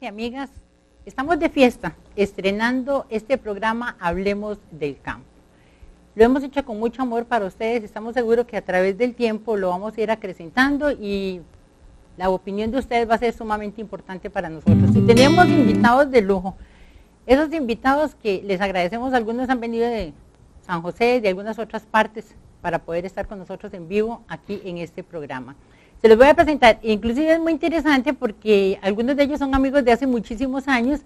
Amigas, estamos de fiesta estrenando este programa Hablemos del Campo. Lo hemos hecho con mucho amor para ustedes, estamos seguros que a través del tiempo lo vamos a ir acrecentando y la opinión de ustedes va a ser sumamente importante para nosotros. Y tenemos invitados de lujo, esos invitados que les agradecemos, algunos han venido de San José, de algunas otras partes, para poder estar con nosotros en vivo aquí en este programa. Se los voy a presentar, inclusive es muy interesante porque algunos de ellos son amigos de hace muchísimos años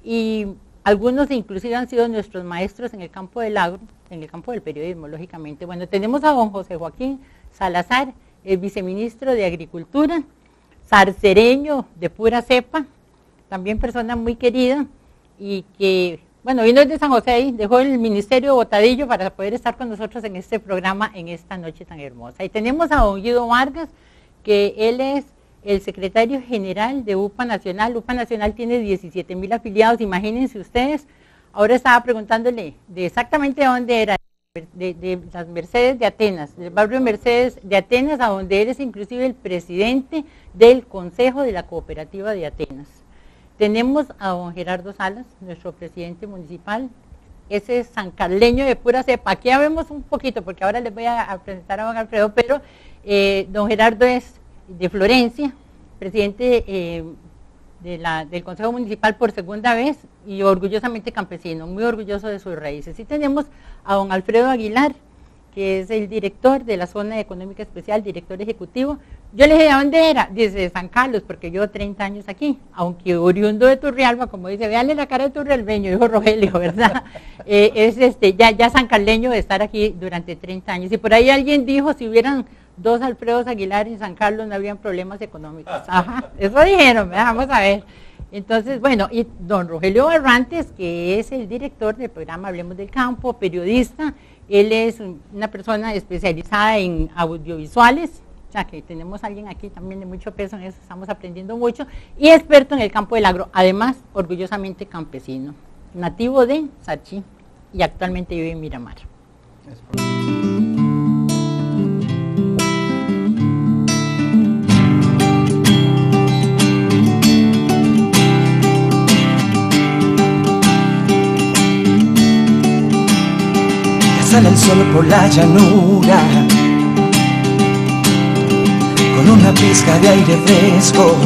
y algunos inclusive han sido nuestros maestros en el campo del agro, en el campo del periodismo, lógicamente. Bueno, tenemos a don José Joaquín Salazar, el viceministro de Agricultura, zarcereño de pura cepa, también persona muy querida y que, bueno, vino desde San José y dejó el ministerio botadillo para poder estar con nosotros en este programa en esta noche tan hermosa. Y tenemos a don Guido Vargas, que él es el secretario general de UPA Nacional. UPA Nacional tiene 17,000 afiliados, imagínense ustedes. Ahora estaba preguntándole de exactamente dónde era, de las Mercedes de Atenas, del barrio Mercedes de Atenas, a donde él es inclusive el presidente del Consejo de la Cooperativa de Atenas. Tenemos a don Gerardo Salas, nuestro presidente municipal, ese sancarleño de pura cepa. Aquí ya vemos un poquito, porque ahora les voy a presentar a don Alfredo, pero don Gerardo es de Florencia, presidente del Consejo Municipal por segunda vez y orgullosamente campesino, muy orgulloso de sus raíces. Y tenemos a don Alfredo Aguilar, que es el director de la Zona Económica Especial, director ejecutivo. Yo le dije, ¿de dónde era? Desde San Carlos, porque yo 30 años aquí, aunque oriundo de Turrialba, como dice, véanle la cara de turrialbeño, dijo Rogelio, ¿verdad? Es ya sancarleño de estar aquí durante 30 años. Y por ahí alguien dijo, si hubieran dos Alfredos Aguilar en San Carlos no habían problemas económicos. Ajá, eso dijeron, vamos a ver. Entonces, bueno, y don Rogelio Barrantes, que es el director del programa Hablemos del Campo, periodista, él es una persona especializada en audiovisuales, o sea que tenemos a alguien aquí también de mucho peso en eso, estamos aprendiendo mucho, y experto en el campo del agro, además orgullosamente campesino, nativo de Sachí y actualmente vive en Miramar. Sale el sol por la llanura con una pizca de aire fresco.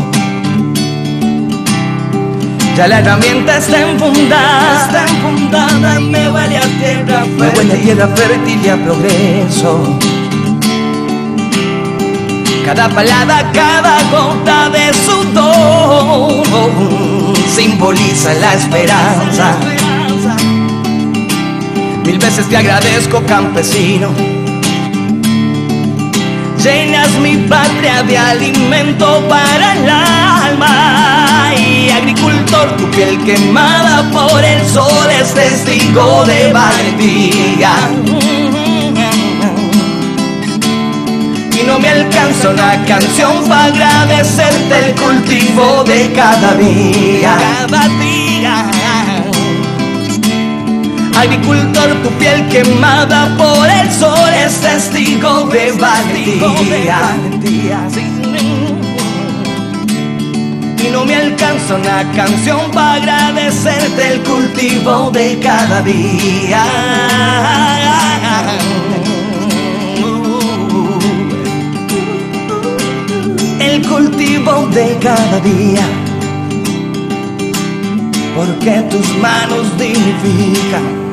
Ya la herramienta está enfundada y me huele a tierra fértil, me huele a tierra fértil y a progreso. Cada palada, cada gota de sudor simboliza la esperanza. Mil veces te agradezco, campesino. Llenas mi patria de alimento para el alma. Y agricultor, tu piel quemada por el sol es testigo de valentía. Y no me alcanza una canción para agradecerte el cultivo de cada día. Cada día. Agricultor, tu piel quemada por el sol es testigo de valentía. Y no me alcanza una canción para agradecerte el cultivo de cada día. El cultivo de cada día. Porque tus manos dignifican.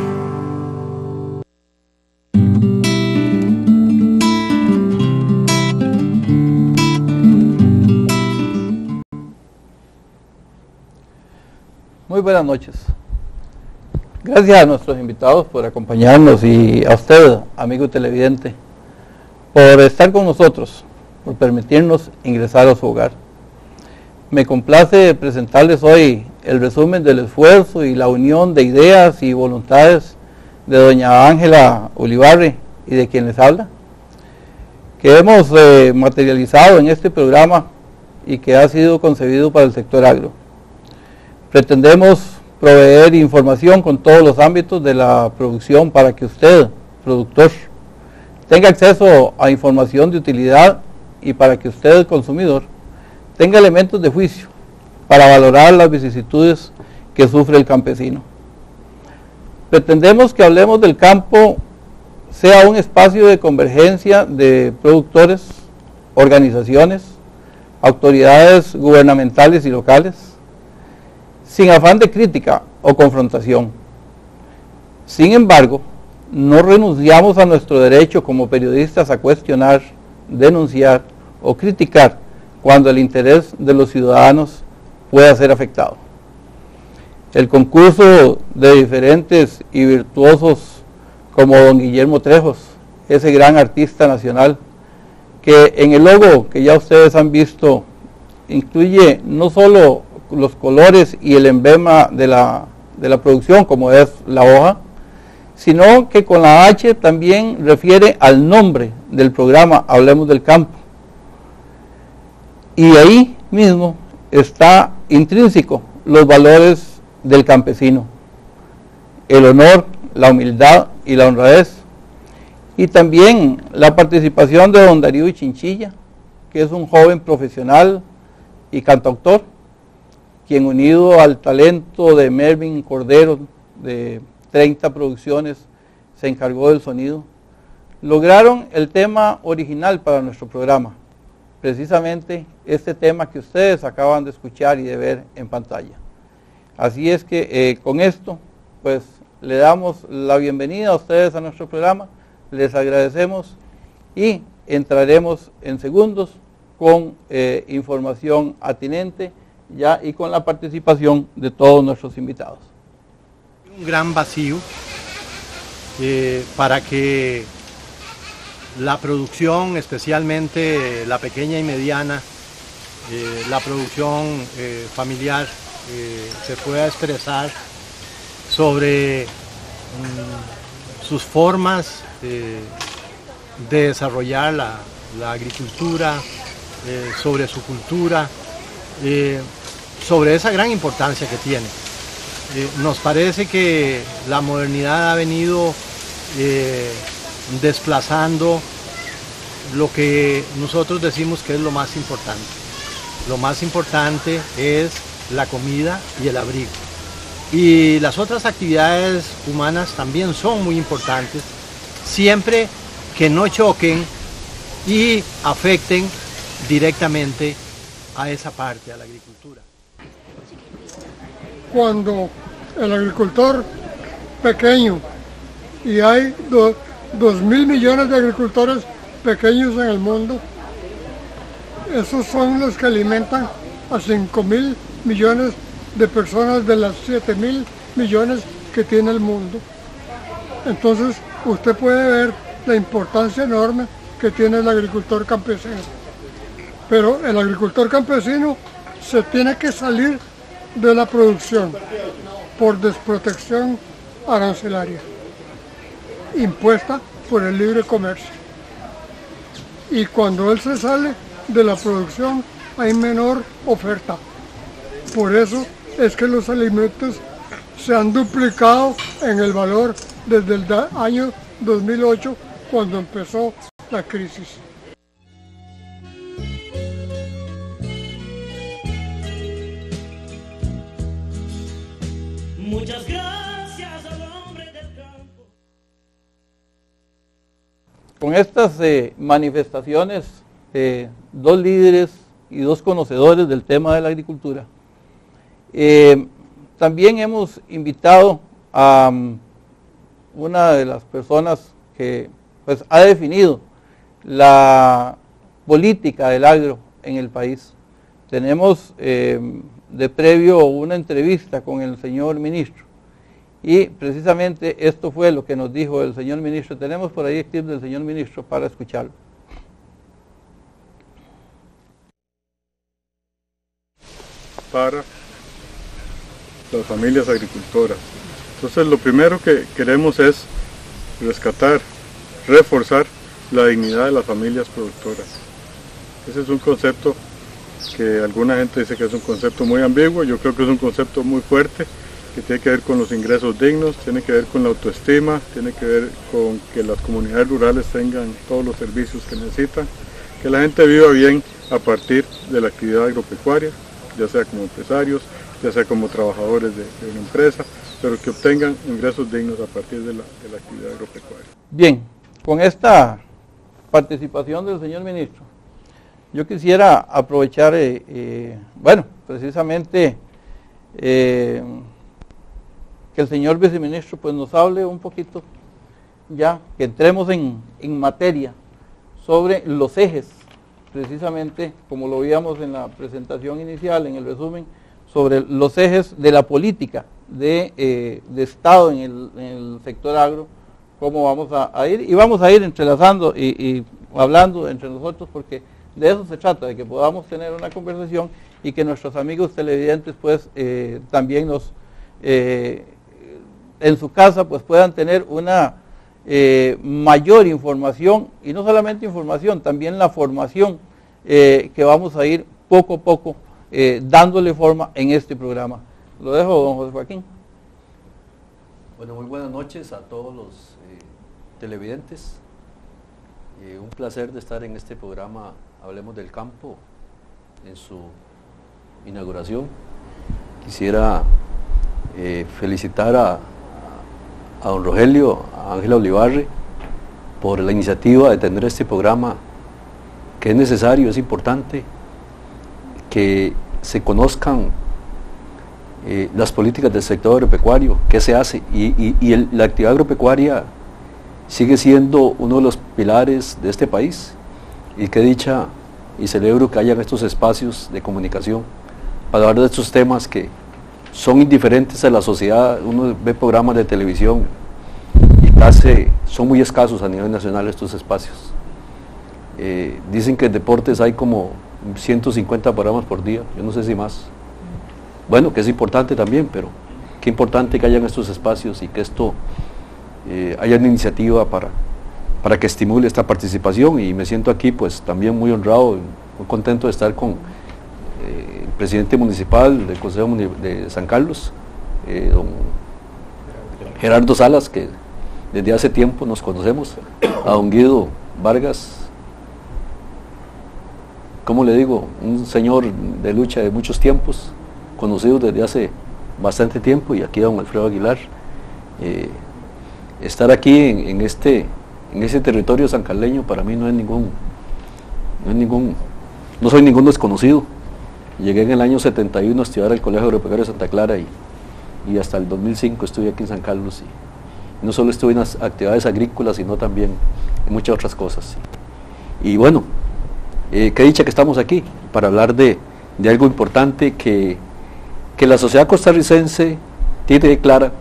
Muy buenas noches. Gracias a nuestros invitados por acompañarnos y a usted, amigo televidente, por estar con nosotros, por permitirnos ingresar a su hogar. Me complace presentarles hoy el resumen del esfuerzo y la unión de ideas y voluntades de doña Ángela Ulibarri y de quien les habla, que hemos materializado en este programa y que ha sido concebido para el sector agro. Pretendemos proveer información con todos los ámbitos de la producción para que usted, productor, tenga acceso a información de utilidad y para que usted, el consumidor, tenga elementos de juicio para valorar las vicisitudes que sufre el campesino. Pretendemos que Hablemos del Campo sea un espacio de convergencia de productores, organizaciones, autoridades gubernamentales y locales, sin afán de crítica o confrontación. Sin embargo, no renunciamos a nuestro derecho como periodistas a cuestionar, denunciar o criticar cuando el interés de los ciudadanos pueda ser afectado. El concurso de diferentes y virtuosos como don Guillermo Trejos, ese gran artista nacional, que en el logo que ya ustedes han visto incluye no solo los colores y el emblema de la producción, como es la hoja, sino que con la H también refiere al nombre del programa Hablemos del Campo. Y ahí mismo está intrínseco los valores del campesino, el honor, la humildad y la honradez, y también la participación de don Darío Chinchilla, que es un joven profesional y cantautor, quien unido al talento de Melvin Cordero, de 30 producciones, se encargó del sonido, lograron el tema original para nuestro programa, precisamente este tema que ustedes acaban de escuchar y de ver en pantalla. Así es que con esto, pues le damos la bienvenida a ustedes a nuestro programa, les agradecemos y entraremos en segundos con información atinente ya y con la participación de todos nuestros invitados. Un gran vacío para que la producción, especialmente la pequeña y mediana, la producción familiar, se pueda expresar sobre sus formas de desarrollar la agricultura, sobre su cultura, sobre esa gran importancia que tiene. Nos parece que la modernidad ha venido desplazando lo que nosotros decimos que es lo más importante. Lo más importante es la comida y el abrigo. Y las otras actividades humanas también son muy importantes, siempre que no choquen y afecten directamente a esa parte, a la agricultura. Cuando el agricultor pequeño, y hay 2.000 millones de agricultores pequeños en el mundo, esos son los que alimentan a 5.000 millones de personas de las 7.000 millones que tiene el mundo. Entonces usted puede ver la importancia enorme que tiene el agricultor campesino. Pero el agricultor campesino se tiene que salir de la producción por desprotección arancelaria impuesta por el libre comercio. Y cuando él se sale de la producción hay menor oferta. Por eso es que los alimentos se han duplicado en el valor desde el año 2008, cuando empezó la crisis. Muchas gracias al hombre del campo. Con estas manifestaciones, dos líderes y dos conocedores del tema de la agricultura, también hemos invitado a una de las personas que pues ha definido la política del agro en el país. Tenemos de previo una entrevista con el señor ministro y precisamente esto fue lo que nos dijo el señor ministro. Tenemos por ahí el clip del señor ministro para escucharlo. Para las familias agricultoras. Entonces lo primero que queremos es rescatar, reforzar la dignidad de las familias productoras. Ese es un concepto que alguna gente dice que es un concepto muy ambiguo. Yo creo que es un concepto muy fuerte, que tiene que ver con los ingresos dignos, tiene que ver con la autoestima, tiene que ver con que las comunidades rurales tengan todos los servicios que necesitan, que la gente viva bien a partir de la actividad agropecuaria, ya sea como empresarios, ya sea como trabajadores de una empresa, pero que obtengan ingresos dignos a partir de la actividad agropecuaria. Bien, con esta participación del señor ministro, yo quisiera aprovechar, bueno, precisamente que el señor viceministro pues nos hable un poquito, ya que entremos en materia sobre los ejes, precisamente como lo veíamos en la presentación inicial, en el resumen, sobre los ejes de la política de Estado en el sector agro, cómo vamos a ir, y vamos a ir entrelazando y hablando entre nosotros, porque de eso se trata, de que podamos tener una conversación y que nuestros amigos televidentes pues también nos en su casa pues puedan tener una mayor información, y no solamente información, también la formación que vamos a ir poco a poco dándole forma en este programa. Lo dejo, don José Joaquín. Bueno, muy buenas noches a todos los televidentes. Un placer de estar en este programa Hablemos del Campo, en su inauguración. Quisiera felicitar a don Rogelio, a Ángela Olivarri, por la iniciativa de tener este programa, que es necesario, es importante que se conozcan las políticas del sector agropecuario, qué se hace, y la actividad agropecuaria sigue siendo uno de los pilares de este país, y qué dicha y celebro que hayan estos espacios de comunicación para hablar de estos temas que son indiferentes a la sociedad. Uno ve programas de televisión y casi son muy escasos a nivel nacional estos espacios. Dicen que en deportes hay como 150 programas por día, yo no sé si más. Bueno, que es importante también, pero qué importante que hayan estos espacios y que esto haya una iniciativa para que estimule esta participación, y me siento aquí pues también muy honrado, muy contento de estar con el presidente municipal del Consejo de San Carlos, don Gerardo Salas, que desde hace tiempo nos conocemos, a don Guido Vargas, ¿cómo le digo? Un señor de lucha de muchos tiempos, conocido desde hace bastante tiempo, y aquí a don Alfredo Aguilar. Estar aquí en ese territorio sancarleño para mí no soy ningún desconocido. Llegué en el año 71 a estudiar al Colegio Agropecuario de Santa Clara y hasta el 2005 estuve aquí en San Carlos, y no solo estuve en las actividades agrícolas, sino también en muchas otras cosas. Y bueno, qué dicha que estamos aquí para hablar de algo importante que la sociedad costarricense tiene clara,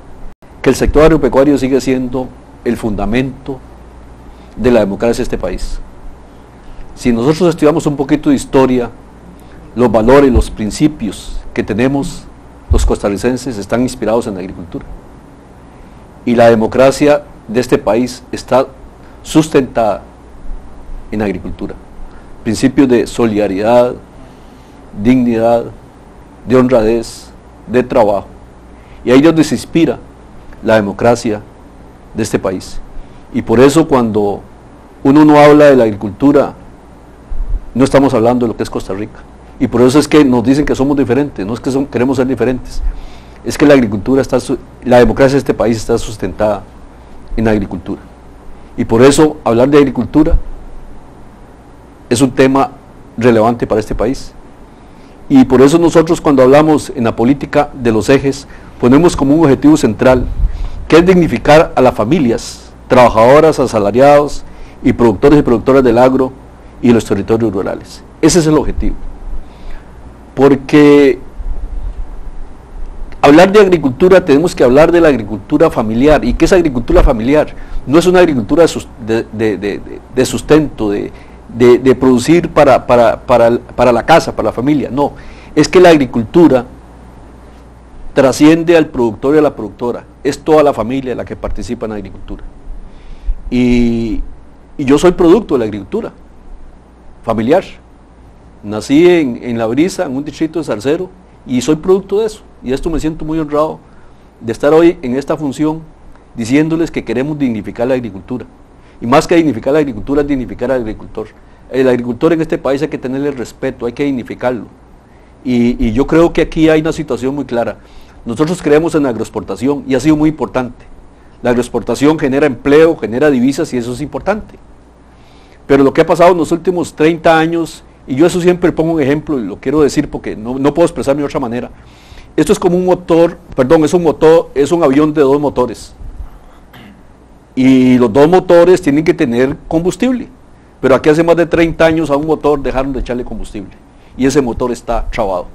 que el sector agropecuario sigue siendo el fundamento de la democracia de este país. Si nosotros estudiamos un poquito de historia, los valores, los principios que tenemos los costarricenses están inspirados en la agricultura. Y la democracia de este país está sustentada en la agricultura. Principios de solidaridad, dignidad, de honradez, de trabajo. Y ahí es donde se inspira la democracia de este país. Y por eso cuando uno no habla de la agricultura, no estamos hablando de lo que es Costa Rica. Y por eso es que nos dicen que somos diferentes, no es que queremos ser diferentes, es que la democracia de este país está sustentada en la agricultura. Y por eso hablar de agricultura es un tema relevante para este país. Y por eso nosotros, cuando hablamos en la política de los ejes, ponemos como un objetivo central que es dignificar a las familias trabajadoras, asalariados y productores y productoras del agro y los territorios rurales. Ese es el objetivo. Porque hablar de agricultura tenemos que hablar de la agricultura familiar. ¿Y qué es agricultura familiar? No es una agricultura de sustento, de producir para la casa, para la familia. No, es que la agricultura trasciende al productor y a la productora. Es toda la familia la que participa en la agricultura. Y yo soy producto de la agricultura familiar. Nací en La Brisa, en un distrito de Zarcero, y soy producto de eso. Y esto me siento muy honrado de estar hoy en esta función diciéndoles que queremos dignificar la agricultura. Y más que dignificar la agricultura, es dignificar al agricultor. El agricultor en este país hay que tenerle respeto, hay que dignificarlo. Y yo creo que aquí hay una situación muy clara. Nosotros creemos en la agroexportación y ha sido muy importante. La agroexportación genera empleo, genera divisas y eso es importante. Pero lo que ha pasado en los últimos 30 años, y yo eso siempre pongo un ejemplo y lo quiero decir porque no puedo expresarme de otra manera. Esto es como un motor, perdón, es un avión de 2 motores. Y los 2 motores tienen que tener combustible. Pero aquí hace más de 30 años a un motor dejaron de echarle combustible. Y ese motor está trabado.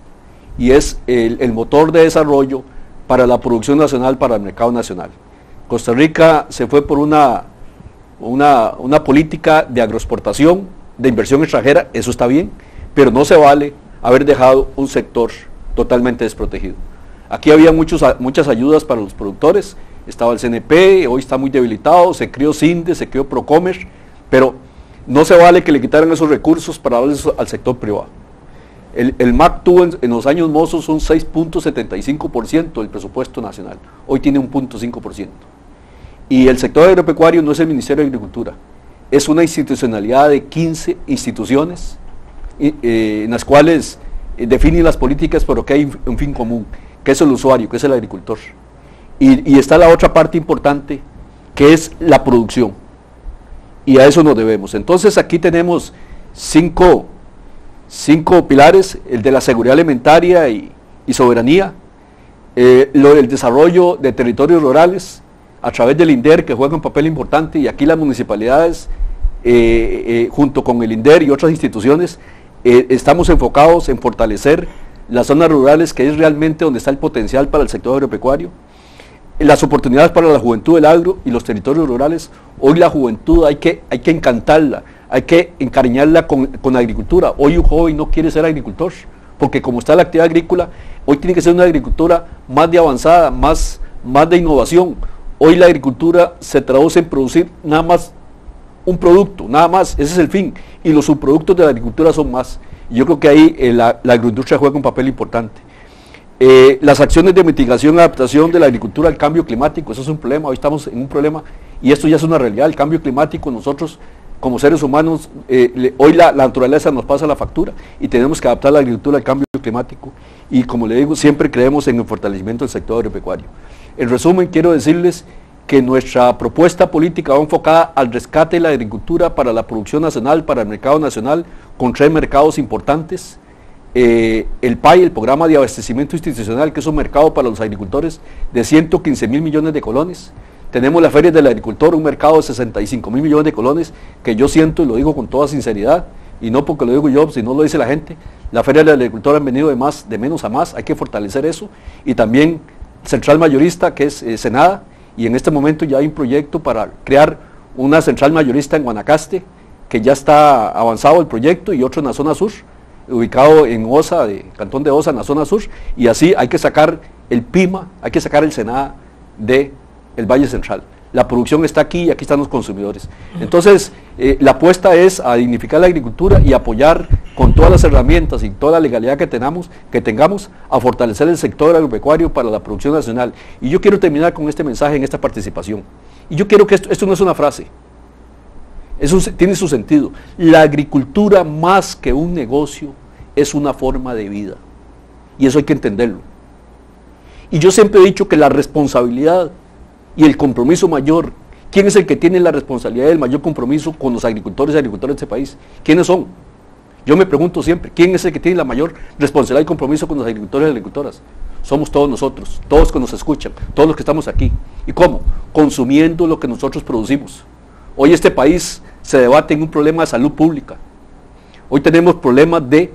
Y es el motor de desarrollo para la producción nacional, para el mercado nacional. Costa Rica se fue por una política de agroexportación, de inversión extranjera, eso está bien, pero no se vale haber dejado un sector totalmente desprotegido. Aquí había muchas ayudas para los productores, estaba el CNP, hoy está muy debilitado, se creó CINDE, se creó Procomer, pero no se vale que le quitaran esos recursos para darles al sector privado. El MAC tuvo en los años mozos un 6.75% del presupuesto nacional, hoy tiene un 0.5%. Y el sector agropecuario no es el Ministerio de Agricultura, es una institucionalidad de 15 instituciones en las cuales definen las políticas, pero que hay un fin común, que es el usuario, que es el agricultor. Y está la otra parte importante, que es la producción. Y a eso nos debemos. Entonces aquí tenemos cinco pilares: el de la seguridad alimentaria y soberanía, lo del desarrollo de territorios rurales a través del INDER, que juega un papel importante, y aquí las municipalidades, junto con el INDER y otras instituciones, estamos enfocados en fortalecer las zonas rurales, que es realmente donde está el potencial para el sector agropecuario, las oportunidades para la juventud del agro y los territorios rurales. Hoy la juventud hay que encantarla, hay que encariñarla con la agricultura. Hoy un joven no quiere ser agricultor, porque como está la actividad agrícola, hoy tiene que ser una agricultura más de avanzada, más de innovación. Hoy la agricultura se traduce en producir nada más un producto, nada más, ese es el fin, y los subproductos de la agricultura son más. Y yo creo que ahí la agroindustria juega un papel importante. Las acciones de mitigación y adaptación de la agricultura al cambio climático, eso es un problema. Hoy estamos en un problema y esto ya es una realidad. El cambio climático, nosotros como seres humanos, hoy la naturaleza nos pasa la factura y tenemos que adaptar la agricultura al cambio climático, y como le digo, siempre creemos en el fortalecimiento del sector agropecuario. En resumen, quiero decirles que nuestra propuesta política va enfocada al rescate de la agricultura para la producción nacional, para el mercado nacional, con 3 mercados importantes. El PAI, el Programa de Abastecimiento Institucional, que es un mercado para los agricultores de 115.000 millones de colones. Tenemos la Feria del Agricultor, un mercado de 65.000 millones de colones, que yo siento, y lo digo con toda sinceridad, y no porque lo digo yo, sino lo dice la gente, la Feria del Agricultor han venido de menos a más, hay que fortalecer eso. Y también Central Mayorista, que es Senada, y en este momento ya hay un proyecto para crear una central mayorista en Guanacaste, que ya está avanzado el proyecto, y otro en la zona sur, ubicado en Osa, Cantón de Osa, en la zona sur, y así hay que sacar el PIMA, hay que sacar el Senada del Valle Central. La producción está aquí y aquí están los consumidores. Entonces, la apuesta es a dignificar la agricultura y apoyar con todas las herramientas y toda la legalidad que tengamos a fortalecer el sector agropecuario para la producción nacional. Y yo quiero terminar con este mensaje en esta participación. Y yo quiero que esto no es una frase, tiene su sentido. La agricultura, más que un negocio, es una forma de vida. Y eso hay que entenderlo. Y yo siempre he dicho que la responsabilidad y el compromiso mayor, ¿quién es el que tiene la responsabilidad y el mayor compromiso con los agricultores y agricultoras de este país? ¿Quiénes son? Yo me pregunto siempre, ¿quién es el que tiene la mayor responsabilidad y compromiso con los agricultores y agricultoras? Somos todos nosotros, todos que nos escuchan, todos los que estamos aquí. ¿Y cómo? Consumiendo lo que nosotros producimos. Hoy este país se debate en un problema de salud pública. Hoy tenemos problemas de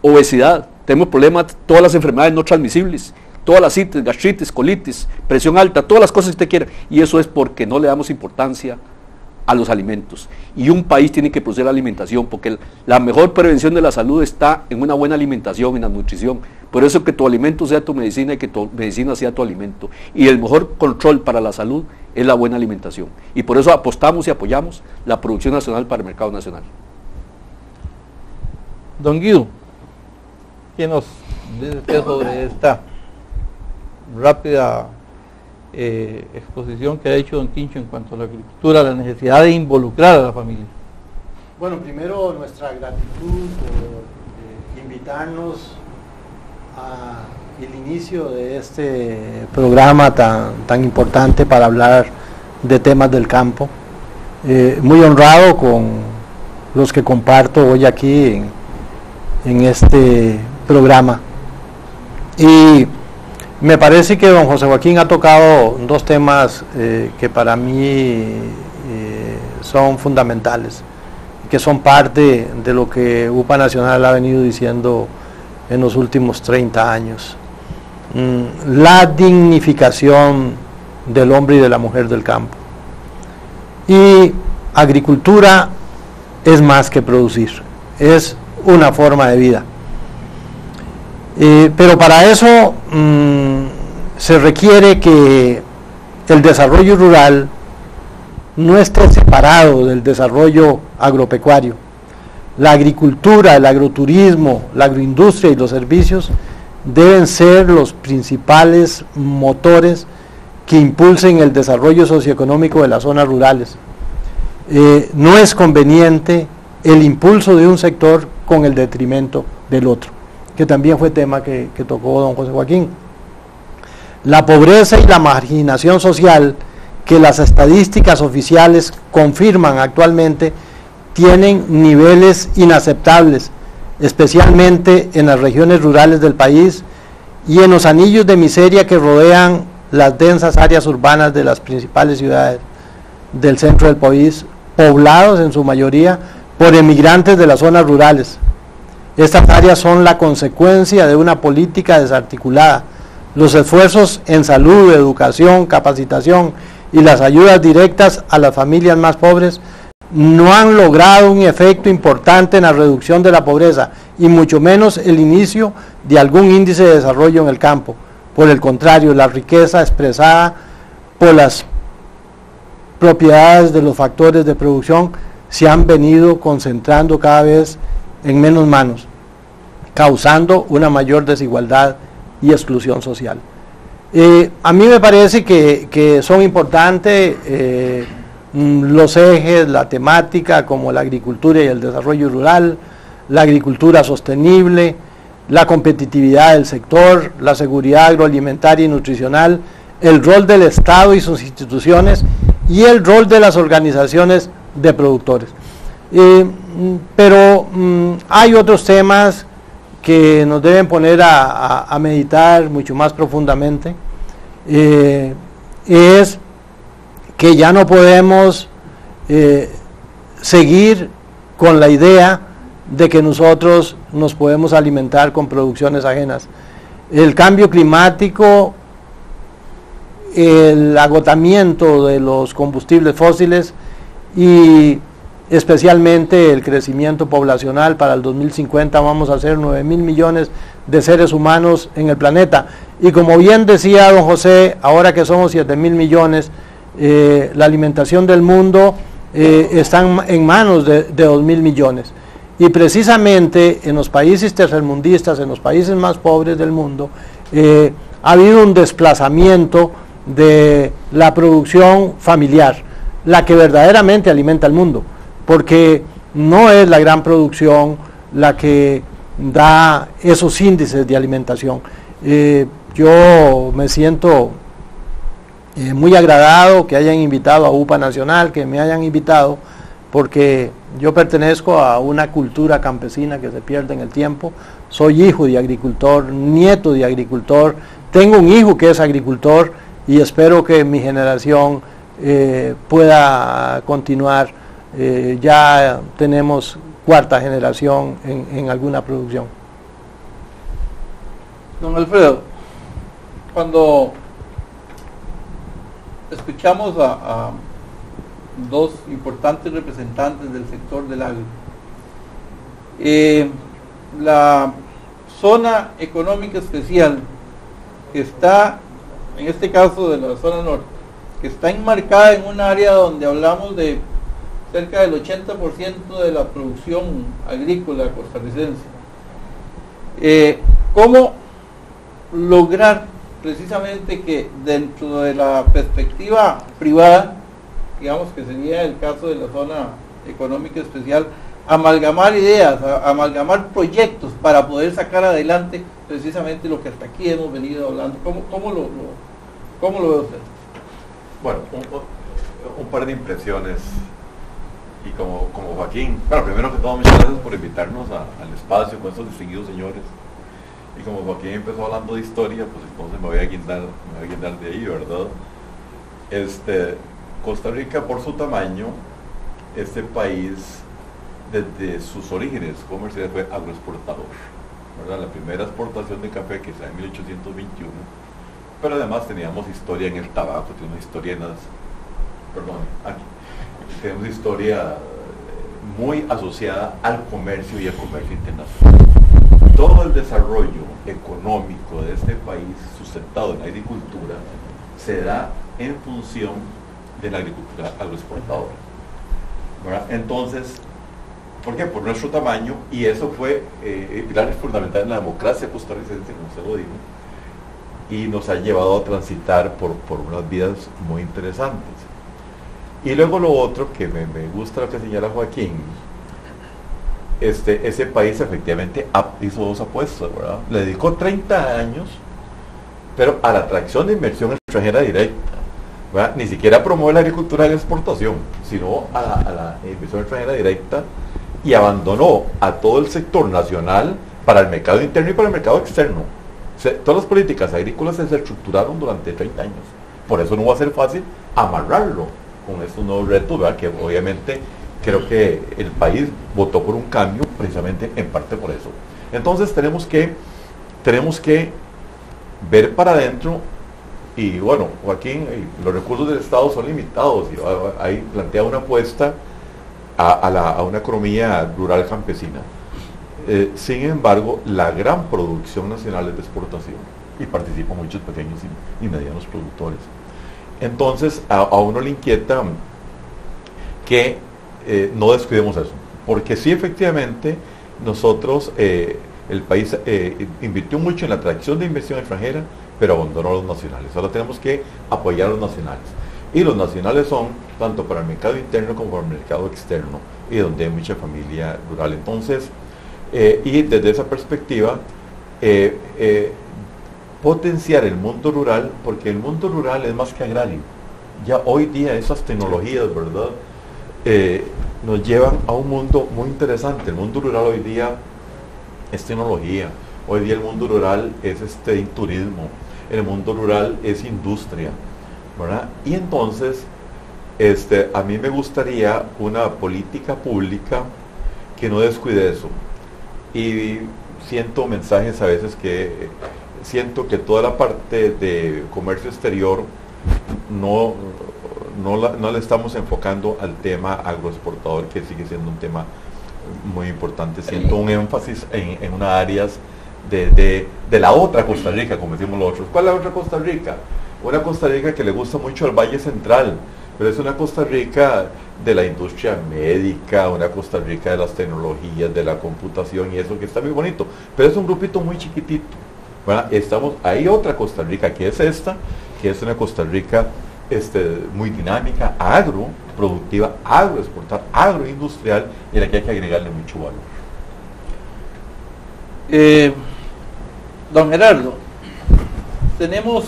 obesidad, tenemos problemas de todas las enfermedades no transmisibles, todas las citis, gastritis, colitis, presión alta, todas las cosas que usted quiera, y eso es porque no le damos importancia a los alimentos. Y un país tiene que producir alimentación, porque la mejor prevención de la salud está en una buena alimentación, en la nutrición. Por eso que tu alimento sea tu medicina y que tu medicina sea tu alimento. Y el mejor control para la salud es la buena alimentación. Y por eso apostamos y apoyamos la producción nacional para el mercado nacional. Don Guido, ¿qué nos dice usted sobre esta rápida exposición que ha hecho don Quincho en cuanto a la agricultura, la necesidad de involucrar a la familia. Bueno, primero nuestra gratitud por invitarnos al inicio de este programa tan importante para hablar de temas del campo. Muy honrado con los que comparto hoy aquí en este programa. Y me parece que don José Joaquín ha tocado dos temas que para mí son fundamentales, que son parte de lo que UPA Nacional ha venido diciendo en los últimos 30 años. La dignificación del hombre y de la mujer del campo. Y agricultura es más que producir, es una forma de vida. Pero para eso se requiere que el desarrollo rural no esté separado del desarrollo agropecuario. La agricultura, el agroturismo, la agroindustria y los servicios deben ser los principales motores que impulsen el desarrollo socioeconómico de las zonas rurales. No es conveniente el impulso de un sector con el detrimento del otro, que también fue tema que tocó don José Joaquín. La pobreza y la marginación social que las estadísticas oficiales confirman actualmente tienen niveles inaceptables, especialmente en las regiones rurales del país y en los anillos de miseria que rodean las densas áreas urbanas de las principales ciudades del centro del país, poblados en su mayoría por emigrantes de las zonas rurales. Estas áreas son la consecuencia de una política desarticulada. Los esfuerzos en salud, educación, capacitación y las ayudas directas a las familias más pobres no han logrado un efecto importante en la reducción de la pobreza y mucho menos el inicio de algún índice de desarrollo en el campo. Por el contrario, la riqueza expresada por las propiedades de los factores de producción se han venido concentrando cada vez en menos manos, causando una mayor desigualdad y exclusión social. A mí me parece que son importantes los ejes, la temática como la agricultura y el desarrollo rural, la agricultura sostenible, la competitividad del sector, la seguridad agroalimentaria y nutricional, el rol del Estado y sus instituciones y el rol de las organizaciones de productores. Pero hay otros temas que nos deben poner a meditar mucho más profundamente. Es que ya no podemos seguir con la idea de que nosotros nos podemos alimentar con producciones ajenas. El cambio climático, el agotamiento de los combustibles fósiles y especialmente el crecimiento poblacional. Para el 2050 vamos a ser 9.000 millones de seres humanos en el planeta. Y como bien decía don José, ahora que somos 7.000 millones, la alimentación del mundo está en manos de 2.000 millones. Y precisamente en los países tercermundistas, en los países más pobres del mundo, ha habido un desplazamiento de la producción familiar, la que verdaderamente alimenta al mundo, porque no es la gran producción la que da esos índices de alimentación. Yo me siento muy agradado que hayan invitado a UPA Nacional, que me hayan invitado, porque yo pertenezco a una cultura campesina que se pierde en el tiempo. Soy hijo de agricultor, nieto de agricultor, tengo un hijo que es agricultor y espero que mi generación pueda continuar. Ya tenemos cuarta generación en alguna producción. Don Alfredo, cuando escuchamos a dos importantes representantes del sector del agro, la zona económica especial que está, en este caso de la zona norte, que está enmarcada en un área donde hablamos de cerca del 80% de la producción agrícola costarricense, ¿cómo lograr precisamente que dentro de la perspectiva privada, digamos que sería el caso de la zona económica especial, amalgamar ideas, amalgamar proyectos para poder sacar adelante precisamente lo que hasta aquí hemos venido hablando. ¿Cómo lo ve usted? Bueno, un par de impresiones. Y como Joaquín, bueno, primero que todo, muchas gracias por invitarnos al espacio con estos distinguidos señores. Y como Joaquín empezó hablando de historia, pues entonces me voy a guindar de ahí, ¿verdad? Costa Rica, por su tamaño, este país, desde sus orígenes comerciales, fue agroexportador, ¿verdad? La primera exportación de café que se da en 1821, pero además teníamos historia en el tabaco, tenemos historia en las... Perdón, aquí. Tenemos historia muy asociada al comercio y al comercio internacional. Todo el desarrollo económico de este país, sustentado en la agricultura, se da en función de la agricultura agroexportadora, ¿verdad? Entonces, ¿por qué? Por nuestro tamaño, y eso fue pilar fundamental en la democracia costarricense, como se lo digo, y nos ha llevado a transitar por unas vidas muy interesantes. Y luego lo otro que me gusta lo que señala Joaquín, ese país efectivamente hizo dos apuestas, ¿verdad? Le dedicó 30 años, pero a la atracción de inversión extranjera directa, ¿verdad? Ni siquiera promueve la agricultura de exportación, sino a la inversión extranjera directa, y abandonó a todo el sector nacional para el mercado interno y para el mercado externo. O sea, todas las políticas agrícolas se estructuraron durante 30 años. Por eso no va a ser fácil amarrarlo con estos nuevos retos, ¿verdad? Que obviamente creo que el país votó por un cambio precisamente en parte por eso. Entonces tenemos que ver para adentro, y bueno, Joaquín, los recursos del Estado son limitados, y ahí plantea una apuesta a una economía rural campesina. Sin embargo, la gran producción nacional es de exportación, y participan muchos pequeños y medianos productores. Entonces a uno le inquieta que no descuidemos eso, porque sí, efectivamente nosotros, el país invirtió mucho en la atracción de inversión extranjera, pero abandonó a los nacionales. Ahora tenemos que apoyar a los nacionales, y los nacionales son tanto para el mercado interno como para el mercado externo, y donde hay mucha familia rural. Entonces, y desde esa perspectiva, potenciar el mundo rural, porque el mundo rural es más que agrario. Ya hoy día esas tecnologías, ¿verdad?, nos llevan a un mundo muy interesante. El mundo rural hoy día es tecnología, hoy día el mundo rural es turismo, el mundo rural es industria, ¿verdad? Y entonces, a mí me gustaría una política pública que no descuide eso. Y siento mensajes a veces siento que toda la parte de comercio exterior no le estamos enfocando al tema agroexportador, que sigue siendo un tema muy importante. Siento un énfasis en unas áreas de la otra Costa Rica, como decimos los otros. ¿Cuál es la otra Costa Rica? Una Costa Rica que le gusta mucho al Valle Central, pero es una Costa Rica de la industria médica, una Costa Rica de las tecnologías, de la computación, y eso que está muy bonito, pero es un grupito muy chiquitito, ¿verdad? Hay otra Costa Rica que es esta, que es una Costa Rica muy dinámica, agroproductiva, agroexportar, agroindustrial, y a la que hay que agregarle mucho valor. Don Gerardo, tenemos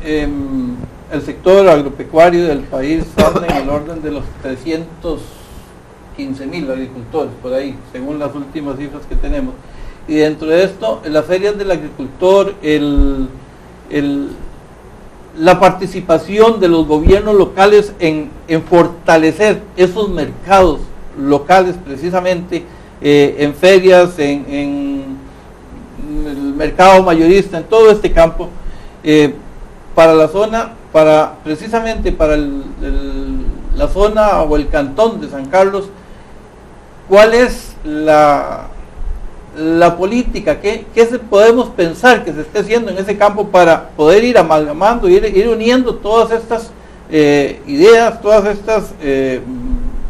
el sector agropecuario del país anda en el orden de los 315,000 agricultores, por ahí, según las últimas cifras que tenemos. Y dentro de esto, las ferias del agricultor, la participación de los gobiernos locales en fortalecer esos mercados locales, precisamente en ferias, en el mercado mayorista, en todo este campo, para la zona, precisamente para la zona o el cantón de San Carlos. ¿Cuál es la política? ¿Qué podemos pensar que se esté haciendo en ese campo para poder ir amalgamando, ir uniendo todas estas ideas, todas estas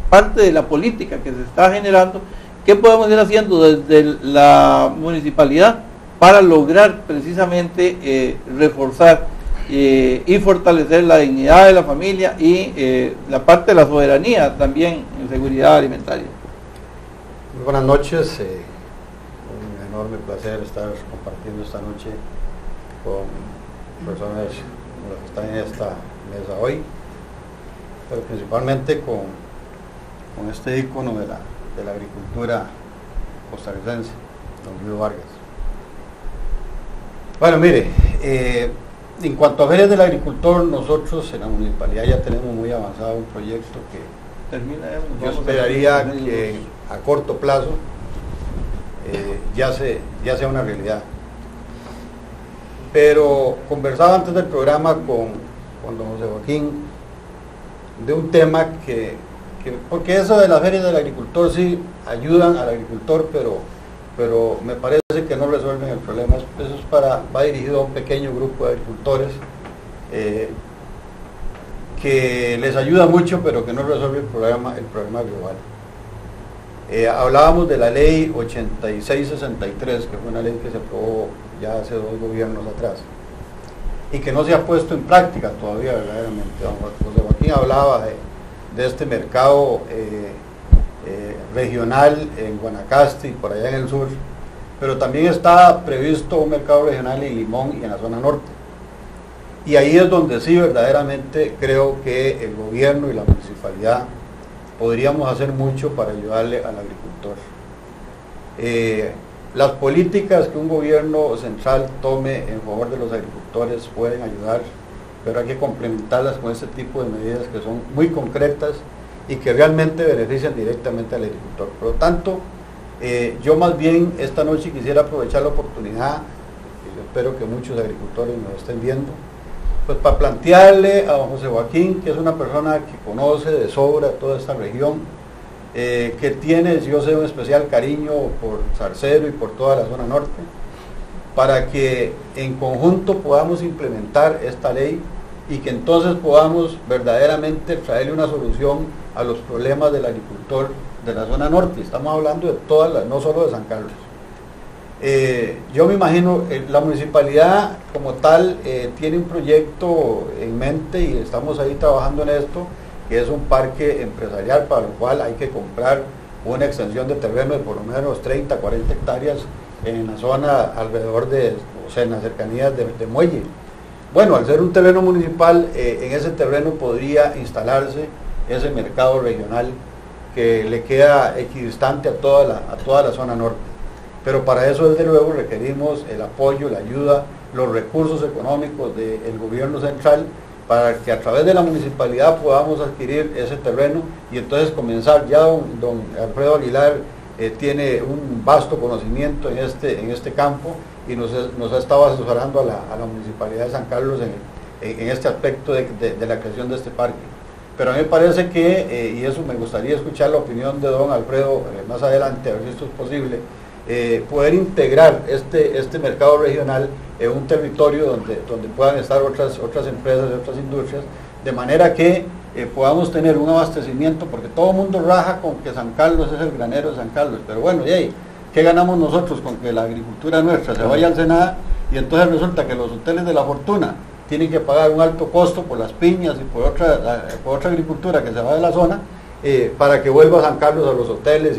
parte de la política que se está generando? ¿Qué podemos ir haciendo desde la municipalidad para lograr precisamente reforzar y fortalecer la dignidad de la familia y la parte de la soberanía también en seguridad alimentaria. Muy buenas noches, un enorme placer estar compartiendo esta noche con personas como las que están en esta mesa hoy, pero principalmente con este ícono de la agricultura costarricense, don Guido Vargas. Bueno, mire, en cuanto a ferias del agricultor, nosotros en la municipalidad ya tenemos muy avanzado un proyecto que yo esperaría que a corto plazo ya sea una realidad. Pero conversaba antes del programa con don José Joaquín de un tema porque eso de las ferias del agricultor sí ayudan al agricultor, pero me parece que no resuelven el problema. Eso va dirigido a un pequeño grupo de agricultores que les ayuda mucho, pero que no resuelve el problema global. Hablábamos de la ley 8663, que fue una ley que se aprobó ya hace 2 gobiernos atrás y que no se ha puesto en práctica todavía verdaderamente. Don José Joaquín hablaba de este mercado regional en Guanacaste y por allá en el sur, pero también está previsto un mercado regional en Limón y en la zona norte. Y ahí es donde sí verdaderamente creo que el gobierno y la municipalidad podríamos hacer mucho para ayudarle al agricultor. Las políticas que un gobierno central tome en favor de los agricultores pueden ayudar, pero hay que complementarlas con este tipo de medidas que son muy concretas y que realmente benefician directamente al agricultor. Por lo tanto, yo más bien esta noche quisiera aprovechar la oportunidad, y yo espero que muchos agricultores nos estén viendo, pues para plantearle a don José Joaquín, que es una persona que conoce de sobra toda esta región, que tiene, yo sé, un especial cariño por Zarcero y por toda la zona norte, para que en conjunto podamos implementar esta ley y que entonces podamos verdaderamente traerle una solución a los problemas del agricultor de la zona norte. Estamos hablando de todas no solo de San Carlos. Yo me imagino, la municipalidad como tal tiene un proyecto en mente y estamos ahí trabajando en esto, que es un parque empresarial para lo cual hay que comprar una extensión de terreno de por lo menos 30, 40 hectáreas en la zona alrededor en las cercanías de Muelle. Bueno, al ser un terreno municipal, en ese terreno podría instalarse ese mercado regional que le queda equidistante a toda la zona norte. Pero para eso, desde luego, requerimos el apoyo, la ayuda, los recursos económicos del gobierno central para que a través de la municipalidad podamos adquirir ese terreno y entonces comenzar. Ya don Alfredo Aguilar tiene un vasto conocimiento en este campo y nos ha estado asesorando a la Municipalidad de San Carlos en este aspecto de la creación de este parque. Pero a mí me parece que, y eso me gustaría escuchar la opinión de don Alfredo más adelante, a ver si esto es posible, poder integrar este mercado regional en un territorio donde puedan estar otras empresas y otras industrias, de manera que podamos tener un abastecimiento, porque todo el mundo raja con que San Carlos es el granero de San Carlos, pero bueno, ¿qué ganamos nosotros con que la agricultura nuestra se vaya al Senada y entonces resulta que los hoteles de la fortuna tienen que pagar un alto costo por las piñas y por otra agricultura que se va de la zona, para que vuelva a San Carlos a los hoteles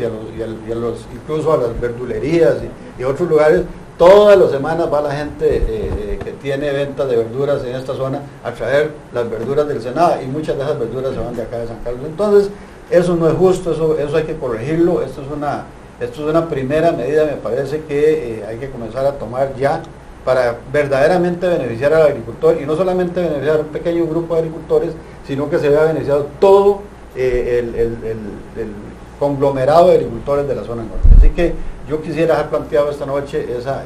incluso a las verdulerías y otros lugares? Todas las semanas va la gente que tiene ventas de verduras en esta zona a traer las verduras del Senada y muchas de esas verduras se van de acá de San Carlos. Entonces, eso no es justo, eso hay que corregirlo. Esto es una primera medida, me parece que hay que comenzar a tomar ya para verdaderamente beneficiar al agricultor y no solamente beneficiar a un pequeño grupo de agricultores, sino que se vea beneficiado todo el conglomerado de agricultores de la zona norte. Así que yo quisiera dejar planteado esta noche esa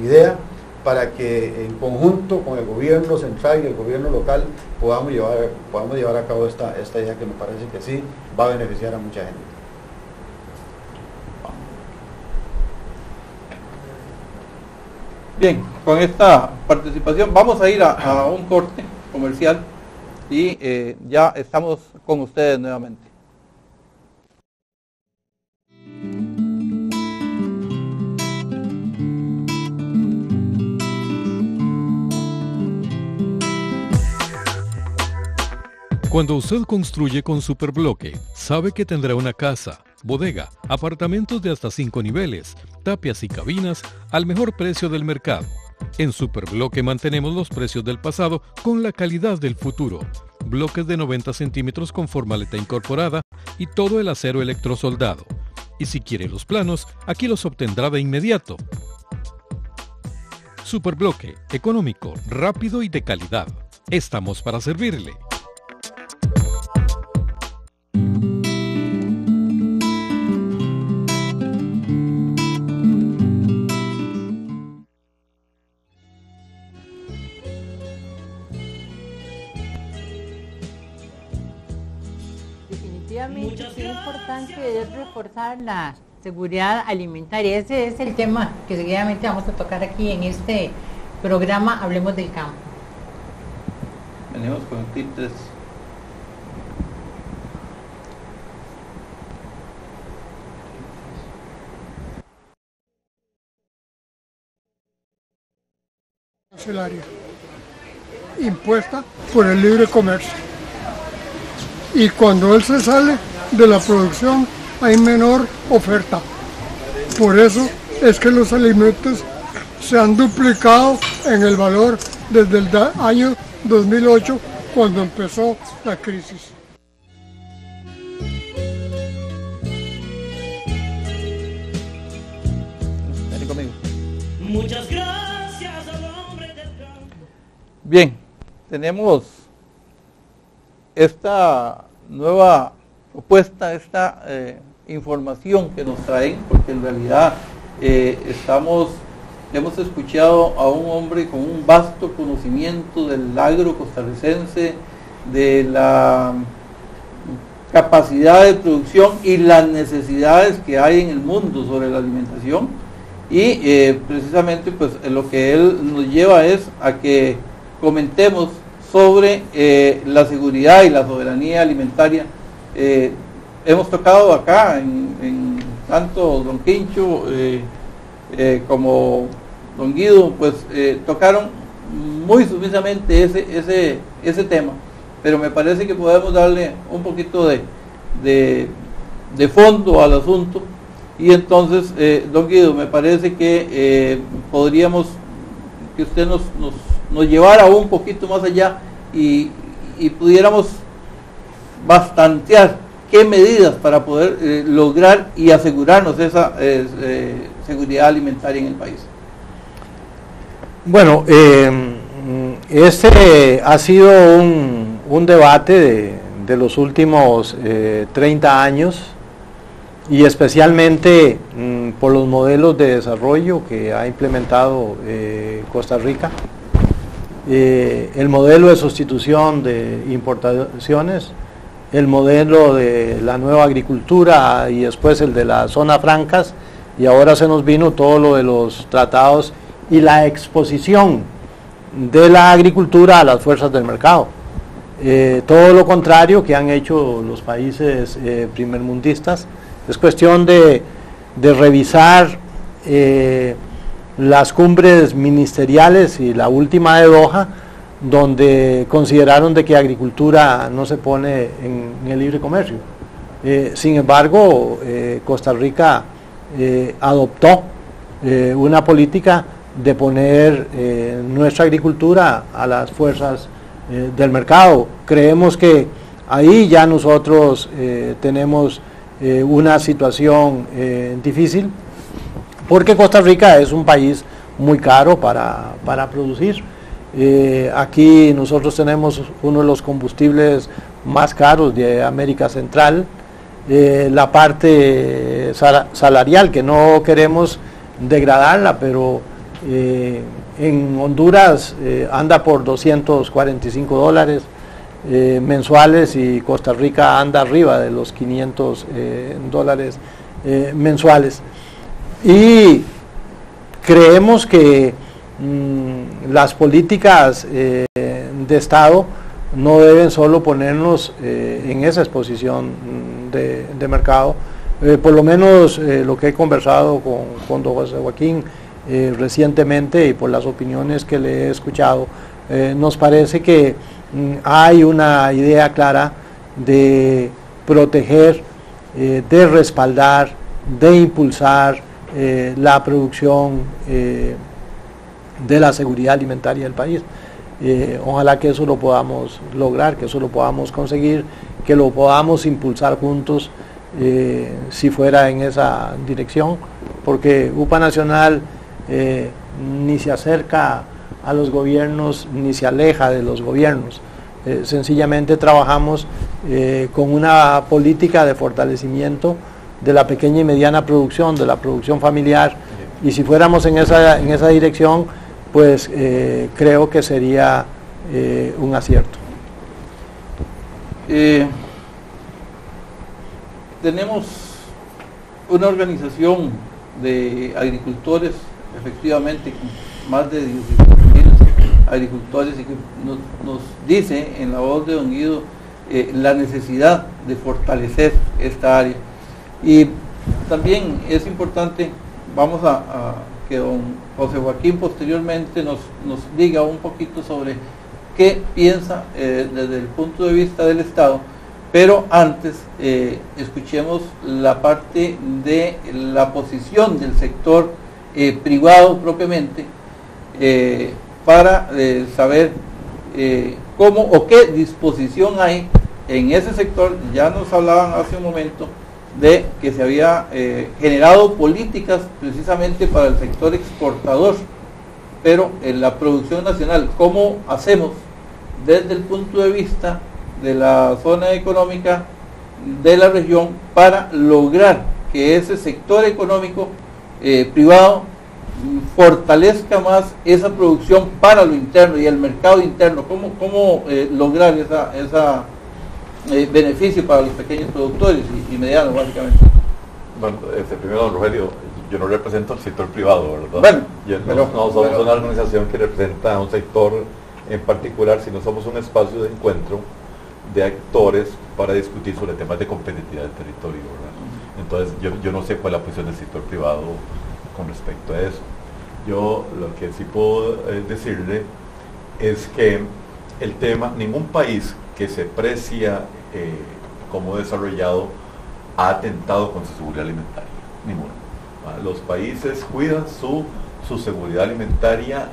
idea para que en conjunto con el gobierno central y el gobierno local podamos llevar a cabo esta idea que me parece que sí va a beneficiar a mucha gente. Bien, con esta participación vamos a ir a un corte comercial y ya estamos con ustedes nuevamente. Cuando usted construye con Superbloque, sabe que tendrá una casa, bodega, apartamentos de hasta 5 niveles, tapias y cabinas al mejor precio del mercado. En Superbloque mantenemos los precios del pasado con la calidad del futuro. Bloques de 90 centímetros con formaleta incorporada y todo el acero electrosoldado. Y si quiere los planos, aquí los obtendrá de inmediato. Superbloque, económico, rápido y de calidad. Estamos para servirle. Definitivamente es importante es reforzar la seguridad alimentaria. Ese es el tema que seguidamente vamos a tocar aquí en este programa Hablemos del Campo. Venimos con el tip 3. Arancelaria impuesta por el libre comercio, y cuando él se sale de la producción hay menor oferta. Por eso es que los alimentos se han duplicado en el valor desde el año 2008, cuando empezó la crisis. Ven conmigo. Muchas gracias al hombre del campo. Bien, tenemos esta nueva propuesta, esta información que nos traen, porque en realidad hemos escuchado a un hombre con un vasto conocimiento del agro costarricense, de la capacidad de producción y las necesidades que hay en el mundo sobre la alimentación, y precisamente pues lo que él nos lleva es a que comentemos sobre la seguridad y la soberanía alimentaria. Hemos tocado acá en tanto don Quincho como don Guido, pues tocaron muy sumisamente ese tema, pero me parece que podemos darle un poquito de fondo al asunto, y entonces don Guido, me parece que podríamos que usted nos llevara un poquito más allá y pudiéramos bastantear qué medidas para poder lograr y asegurarnos esa seguridad alimentaria en el país. Bueno, este ha sido un debate de los últimos 30 años, y especialmente por los modelos de desarrollo que ha implementado Costa Rica. El modelo de sustitución de importaciones, el modelo de la nueva agricultura y después el de las zonas francas, y ahora se nos vino todo lo de los tratados y la exposición de la agricultura a las fuerzas del mercado. Todo lo contrario que han hecho los países primermundistas. Es cuestión de revisar las cumbres ministeriales y la última de Doha, donde consideraron de que agricultura no se pone en el libre comercio. Sin embargo, Costa Rica adoptó una política de poner nuestra agricultura a las fuerzas del mercado. Creemos que ahí ya nosotros tenemos una situación difícil, porque Costa Rica es un país muy caro para producir. Aquí nosotros tenemos uno de los combustibles más caros de América Central. La parte salarial, que no queremos degradarla, pero en Honduras anda por $245 mensuales, y Costa Rica anda arriba de los $500 mensuales. Y creemos que las políticas de Estado no deben solo ponernos en esa exposición de mercado. Por lo menos lo que he conversado con don José Joaquín recientemente, y por las opiniones que le he escuchado, nos parece que hay una idea clara de proteger, de respaldar, de impulsar la producción de la seguridad alimentaria del país. Ojalá que eso lo podamos lograr, que eso lo podamos conseguir, que lo podamos impulsar juntos, si fuera en esa dirección, porque UPA Nacional ni se acerca a los gobiernos ni se aleja de los gobiernos. Sencillamente trabajamos con una política de fortalecimiento de la pequeña y mediana producción, de la producción familiar, y si fuéramos en esa dirección, pues creo que sería un acierto. Tenemos una organización de agricultores, efectivamente, con más de 16.000 agricultores, y que nos dice en la voz de don Guido la necesidad de fortalecer esta área. Y también es importante, vamos a que don José Joaquín posteriormente nos diga un poquito sobre qué piensa desde el punto de vista del Estado, pero antes escuchemos la parte de la posición del sector privado propiamente, para saber cómo o qué disposición hay en ese sector. Ya nos hablaban hace un momento de que se había generado políticas precisamente para el sector exportador, pero en la producción nacional, ¿cómo hacemos desde el punto de vista de la zona económica de la región para lograr que ese sector económico privado fortalezca más esa producción para lo interno y el mercado interno? ¿Cómo lograr esa beneficio para los pequeños productores y medianos, básicamente? Bueno, primero, don Rogelio, yo no represento al sector privado, ¿verdad? Bueno, no somos una organización que representa a un sector en particular, sino somos un espacio de encuentro de actores para discutir sobre temas de competitividad del territorio, ¿verdad? Entonces, yo no sé cuál es la posición del sector privado con respecto a eso. Yo lo que sí puedo decirle es que el tema, ningún país que se precia como desarrollado ha atentado con su seguridad alimentaria, ninguno. Los países cuidan su seguridad alimentaria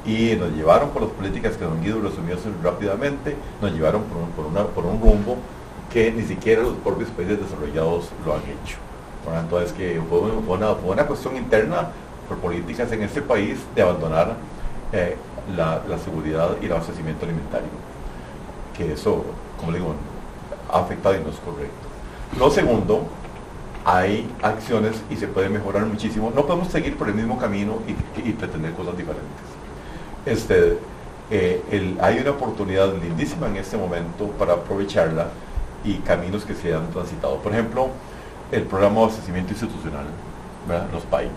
y nos llevaron por las políticas que don Guido resumió rápidamente, nos llevaron por un rumbo que ni siquiera los propios países desarrollados lo han hecho. Bueno, entonces que fue una cuestión interna por políticas en este país de abandonar la seguridad y el abastecimiento alimentario, que eso, como le digo, ha afectado y no es correcto. Lo segundo, hay acciones y se puede mejorar muchísimo. No podemos seguir por el mismo camino y pretender cosas diferentes. Hay una oportunidad lindísima en este momento para aprovecharla y caminos que se han transitado. Por ejemplo, el programa de abastecimiento institucional, ¿verdad? Los PAI.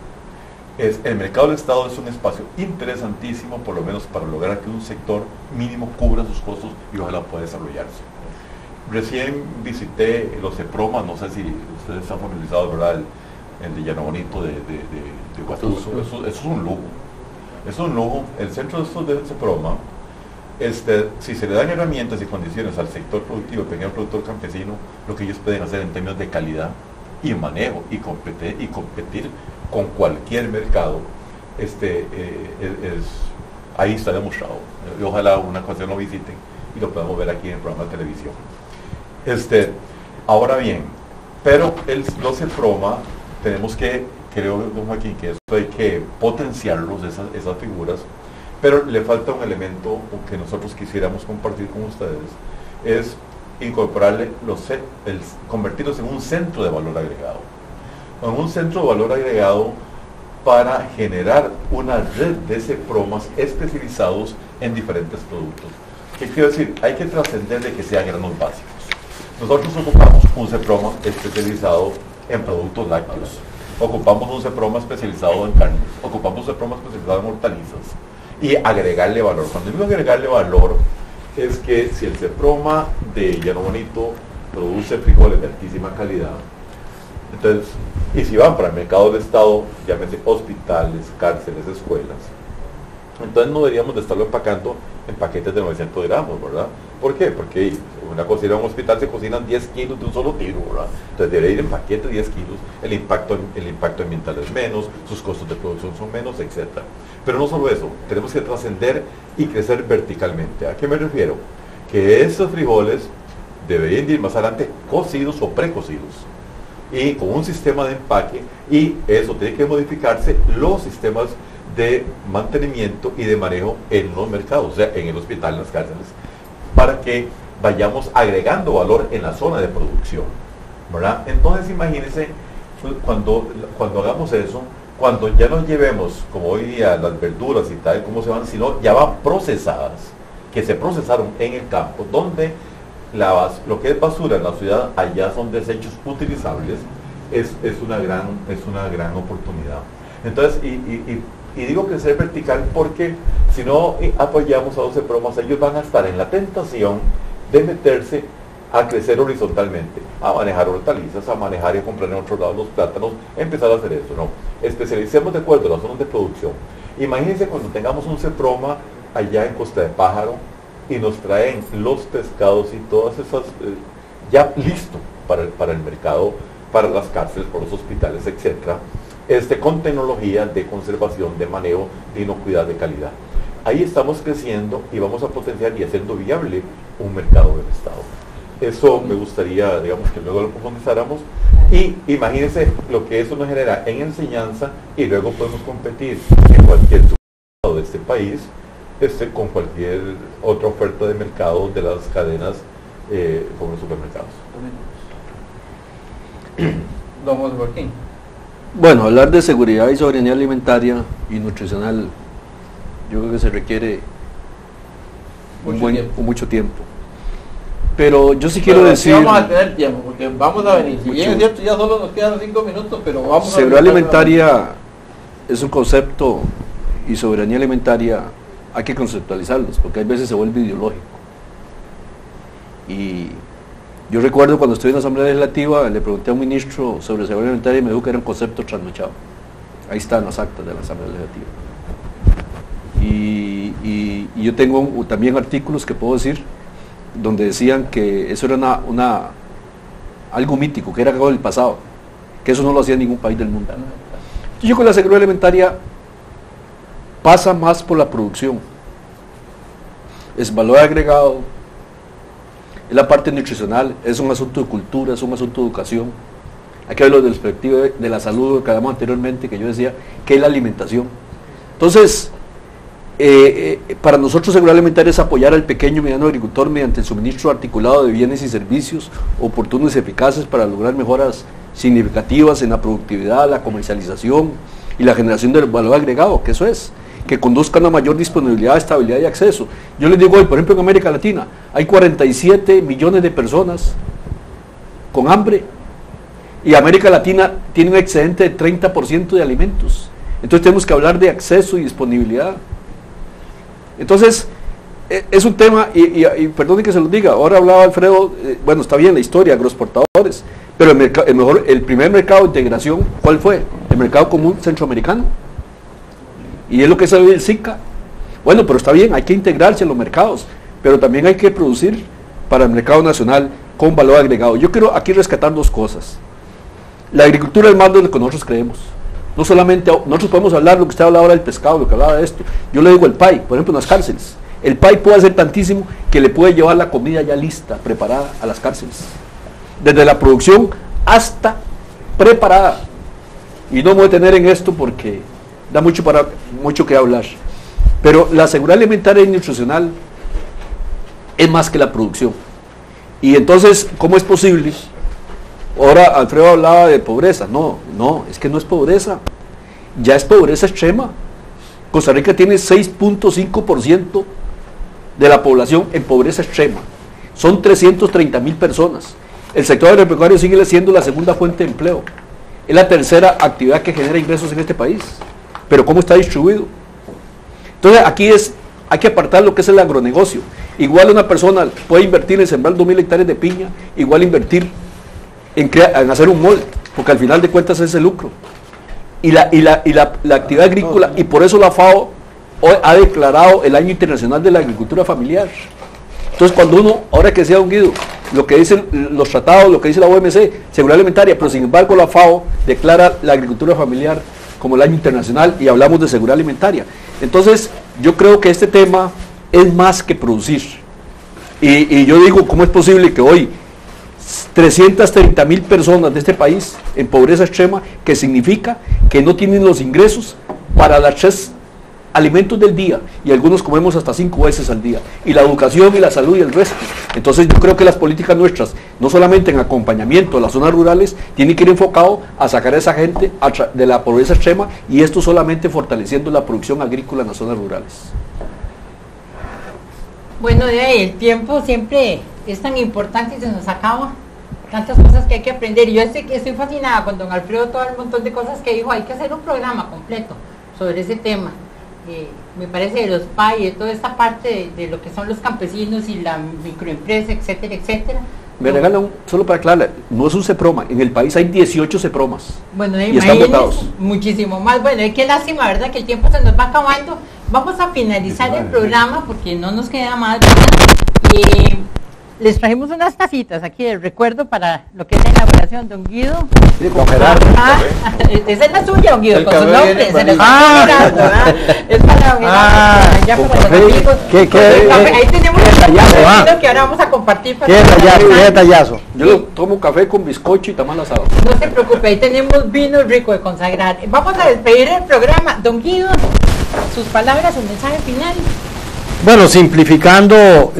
El mercado del Estado es un espacio interesantísimo, por lo menos para lograr que un sector mínimo cubra sus costos y ojalá pueda desarrollarse. Recién visité los EPROMA, no sé si ustedes están familiarizados, ¿verdad? El de Llano Bonito de Guatuso. Eso es un lujo. Es un lujo. El centro de EPROMA, si se le dan herramientas y condiciones al sector productivo, el pequeño productor campesino, lo que ellos pueden hacer en términos de calidad y manejo y competir con cualquier mercado, ahí está demostrado. Ojalá una ocasión lo visiten y lo podamos ver aquí en el programa de televisión. Ahora bien, pero los EPROMA tenemos que, creo, don Joaquín, que eso hay que potenciarlos, esas figuras, pero le falta un elemento que nosotros quisiéramos compartir con ustedes, es incorporarle convertirlos en un centro de valor agregado. En un centro de valor agregado para generar una red de CEPROMAS especializados en diferentes productos. ¿Qué quiero decir? Hay que trascender de que sean granos básicos. Nosotros ocupamos un CEPROMA especializado en productos lácteos, ocupamos un CEPROMA especializado en carnes, ocupamos un CEPROMA especializado en hortalizas y agregarle valor. Cuando digo agregarle valor, es que si el CEPROMA de Llano Bonito produce frijoles de altísima calidad, entonces, y si van para el mercado del Estado, llámese hospitales, cárceles, escuelas, entonces no deberíamos de estarlo empacando en paquetes de 900 gramos, ¿verdad? ¿Por qué? Porque una cocina en un hospital se cocinan 10 kilos de un solo tiro, ¿verdad? Entonces debe ir en paquete 10 kilos, el impacto ambiental es menos, sus costos de producción son menos, etc. Pero no solo eso, tenemos que trascender y crecer verticalmente. ¿A qué me refiero? Que estos frijoles deberían ir más adelante cocidos o precocidos y con un sistema de empaque, y eso tiene que modificarse los sistemas de mantenimiento y de manejo en los mercados, o sea, en el hospital, en las cárceles, para que vayamos agregando valor en la zona de producción, ¿verdad? Entonces imagínense cuando hagamos eso, cuando ya nos llevemos, como hoy día, las verduras y tal, cómo se van, sino ya van procesadas, que se procesaron en el campo, donde lo que es basura en la ciudad, allá son desechos utilizables, es una gran oportunidad. Entonces, y digo crecer vertical porque si no apoyamos a 12 promas, ellos van a estar en la tentación de meterse a crecer horizontalmente, a manejar hortalizas, a manejar y a comprar en otros lados los plátanos, empezar a hacer eso, ¿no? Especialicemos de acuerdo a las zonas de producción. Imagínense cuando tengamos un CEPROMA allá en Costa de Pájaro y nos traen los pescados y todas esas, ya listo para el mercado, para las cárceles, para los hospitales, etcétera, con tecnología de conservación, de manejo, de inocuidad, de calidad. Ahí estamos creciendo y vamos a potenciar y haciendo viable un mercado del Estado. Eso me gustaría, digamos, que luego lo profundizáramos. Y imagínense lo que eso nos genera en enseñanza, y luego podemos competir en cualquier supermercado de este país con cualquier otra oferta de mercado de las cadenas como los supermercados. Don José Joaquín. Bueno, hablar de seguridad y soberanía alimentaria y nutricional, yo creo que se requiere mucho tiempo. Pero yo sí quiero decir... Vamos a tener tiempo, porque vamos a venir. Si bien es cierto, ya solo nos quedan 5 minutos, pero vamos a... Seguridad alimentaria es un concepto, y soberanía alimentaria hay que conceptualizarlos, porque hay veces se vuelve ideológico. Y yo recuerdo cuando estuve en la Asamblea Legislativa, le pregunté a un ministro sobre seguridad alimentaria y me dijo que era un concepto trasnochado. Ahí están las actas de la Asamblea Legislativa. Y yo tengo también artículos que puedo decir donde decían que eso era algo mítico, que era algo del pasado, que eso no lo hacía ningún país del mundo. Yo creo que la seguridad alimentaria pasa más por la producción, es valor agregado, es la parte nutricional, es un asunto de cultura, es un asunto de educación. Hay que verlo desde la perspectiva de la salud, que hablamos anteriormente, que yo decía, que es la alimentación. Entonces, para nosotros seguridad alimentaria es apoyar al pequeño y mediano agricultor mediante el suministro articulado de bienes y servicios oportunos y eficaces para lograr mejoras significativas en la productividad, la comercialización y la generación del valor agregado, que eso es, que conduzcan a mayor disponibilidad, estabilidad y acceso. Yo les digo hoy, por ejemplo, en América Latina hay 47 millones de personas con hambre y América Latina tiene un excedente de 30% de alimentos. Entonces tenemos que hablar de acceso y disponibilidad. Entonces, es un tema, y perdone que se lo diga, ahora hablaba Alfredo, bueno, está bien la historia, agroexportadores, pero el primer mercado de integración, ¿cuál fue? El mercado común centroamericano. Y es lo que salió del SICA. Bueno, pero está bien, hay que integrarse en los mercados, pero también hay que producir para el mercado nacional con valor agregado. Yo quiero aquí rescatar dos cosas. La agricultura es más de lo que nosotros creemos. No solamente, nosotros podemos hablar lo que usted hablaba ahora del pescado, lo que hablaba de esto. Yo le digo el PAI, por ejemplo, en las cárceles. El PAI puede hacer tantísimo que le puede llevar la comida ya lista, preparada a las cárceles. Desde la producción hasta preparada. Y no me voy a detener en esto porque da mucho que hablar. Pero la seguridad alimentaria y nutricional es más que la producción. Y entonces, ¿cómo es posible? Ahora Alfredo hablaba de pobreza. No, es que no es pobreza. Ya es pobreza extrema. Costa Rica tiene 6.5% de la población en pobreza extrema. Son 330,000 personas. El sector agropecuario sigue siendo la segunda fuente de empleo. Es la tercera actividad que genera ingresos en este país. Pero ¿cómo está distribuido? Entonces aquí hay que apartar lo que es el agronegocio. Igual una persona puede invertir en sembrar 2,000 hectáreas de piña, igual invertir en hacer un mall, porque al final de cuentas es el lucro. Y la actividad agrícola, y por eso la FAO hoy ha declarado el Año Internacional de la Agricultura Familiar. Entonces cuando uno, ahora que sea un guido, lo que dicen los tratados, lo que dice la OMC, seguridad alimentaria, pero sin embargo la FAO declara la agricultura familiar como el año internacional y hablamos de seguridad alimentaria. Entonces yo creo que este tema es más que producir. Y yo digo, ¿cómo es posible que hoy 330.000 personas de este país en pobreza extrema, que significa que no tienen los ingresos para las 3 alimentos del día, y algunos comemos hasta 5 veces al día, y la educación y la salud y el resto? Entonces yo creo que las políticas nuestras, no solamente en acompañamiento a las zonas rurales, tienen que ir enfocado a sacar a esa gente de la pobreza extrema, y esto solamente fortaleciendo la producción agrícola en las zonas rurales. Bueno, el tiempo siempre es tan importante y se nos acaba. Tantas cosas que hay que aprender. Yo estoy fascinada con don Alfredo, todo el montón de cosas que dijo. Hay que hacer un programa completo sobre ese tema. Me parece de los PAI, de toda esta parte de lo que son los campesinos y la microempresa, etcétera, etcétera. Me regalan, solo para aclarar, no es un CEPROMA, en el país hay 18 CEPROMAS. Bueno, y están votados. Muchísimo más. Bueno, qué lástima, ¿verdad? Que el tiempo se nos va acabando. Vamos a finalizar el programa porque no nos queda más, ¿verdad? Les trajimos unas tacitas aquí de recuerdo para lo que es la inauguración, don Guido. Sí, con Gerardo. Esa es la suya, don Guido, con su nombre. Se les va Gerardo, ¿verdad? Es para don Gerardo, ya para los amigos. Ahí tenemos el tallazo que ahora vamos a compartir. ¿Qué tallazo? Yo tomo café con bizcocho y tamal asado. No se preocupe, ahí tenemos vino rico de consagrar. Vamos a despedir el programa. Don Guido, sus palabras, su mensaje final. Bueno, simplificando,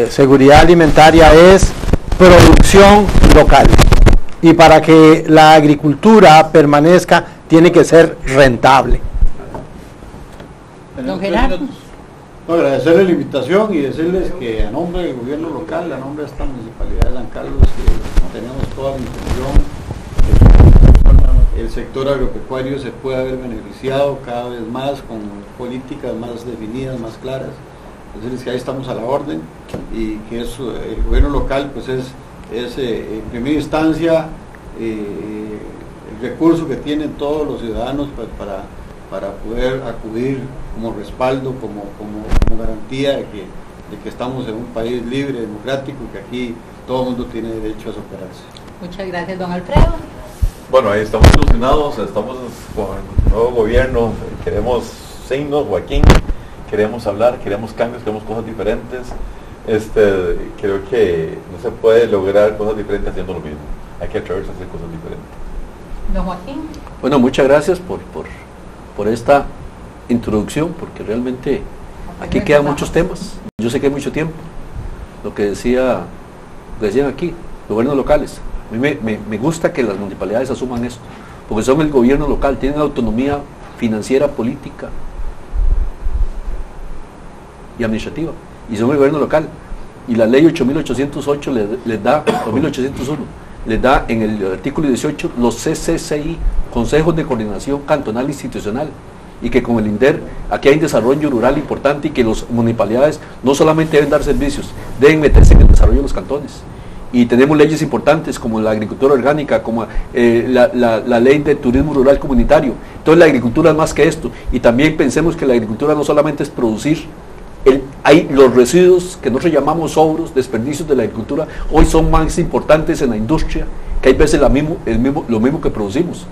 seguridad alimentaria es producción local, y para que la agricultura permanezca tiene que ser rentable. Don Gerardo. No, agradecerles la invitación y decirles que a nombre del gobierno local, a nombre de esta municipalidad de San Carlos, tenemos toda la intención que el sector agropecuario se pueda ver beneficiado cada vez más con políticas más definidas, más claras. Decirles que ahí estamos a la orden y que el gobierno local pues es en primera instancia el recurso que tienen todos los ciudadanos para poder acudir como respaldo, como garantía de que estamos en un país libre, democrático, que aquí todo el mundo tiene derecho a superarse. Muchas gracias, don Alfredo. Bueno, ahí estamos ilusionados, estamos con el nuevo gobierno, queremos signos, Joaquín. Queremos hablar, queremos cambios, queremos cosas diferentes. Creo que no se puede lograr cosas diferentes haciendo lo mismo. Hay que atreverse a hacer cosas diferentes. Don Joaquín. Bueno, muchas gracias por esta introducción, porque realmente aquí quedan muchos temas. Yo sé que hay mucho tiempo. Lo que decían aquí, gobiernos locales. A mí me gusta que las municipalidades asuman esto, porque son el gobierno local, tienen autonomía financiera, política y administrativa, y son el gobierno local, y la ley 8808 les da, 2801, les da en el artículo 18 los CCCI, Consejos de Coordinación Cantonal Institucional, y que con el INDER aquí hay un desarrollo rural importante, y que las municipalidades no solamente deben dar servicios, deben meterse en el desarrollo de los cantones. Y tenemos leyes importantes como la agricultura orgánica, como la ley de turismo rural comunitario. Entonces la agricultura es más que esto, y también pensemos que la agricultura no solamente es producir. Hay los residuos que nosotros llamamos sobros, desperdicios de la agricultura, hoy son más importantes en la industria, que hay veces lo mismo que producimos.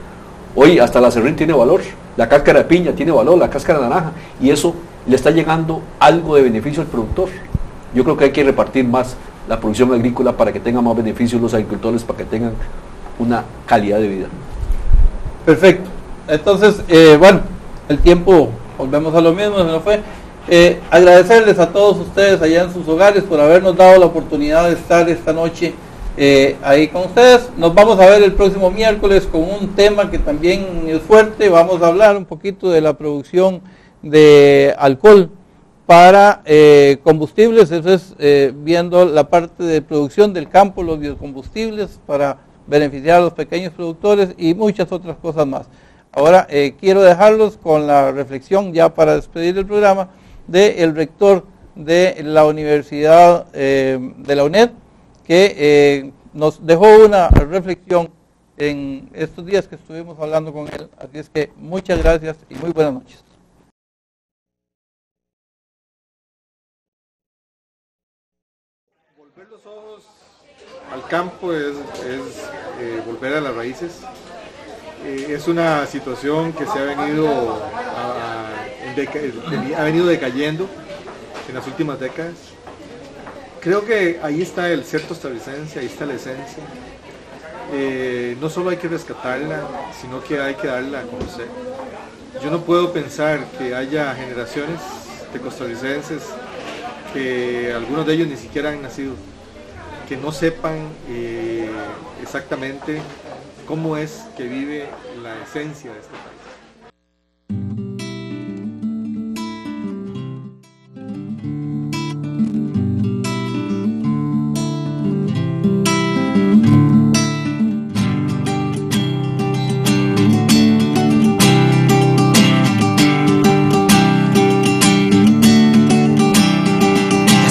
Hoy hasta la serrín tiene valor, la cáscara de piña tiene valor, la cáscara de naranja, y eso le está llegando algo de beneficio al productor. Yo creo que hay que repartir más la producción agrícola para que tengan más beneficios los agricultores, para que tengan una calidad de vida. Perfecto. Entonces, bueno, el tiempo, volvemos a lo mismo, se nos fue. Agradecerles a todos ustedes allá en sus hogares por habernos dado la oportunidad de estar esta noche ahí con ustedes. Nos vamos a ver el próximo miércoles con un tema que también es fuerte. Vamos a hablar un poquito de la producción de alcohol para combustibles, eso es viendo la parte de producción del campo, los biocombustibles para beneficiar a los pequeños productores y muchas otras cosas más. Ahora quiero dejarlos con la reflexión ya para despedir el programa del rector de la Universidad de la UNED, que nos dejó una reflexión en estos días que estuvimos hablando con él. Así es que muchas gracias y muy buenas noches. al campo es volver a las raíces. Es una situación que se ha venido decayendo en las últimas décadas. Creo que ahí está el ser costarricense, ahí está la esencia. No solo hay que rescatarla, sino que hay que darla a conocer. Yo no puedo pensar que haya generaciones de costarricenses que algunos de ellos ni siquiera han nacido, que no sepan exactamente cómo es que vive la esencia de este país.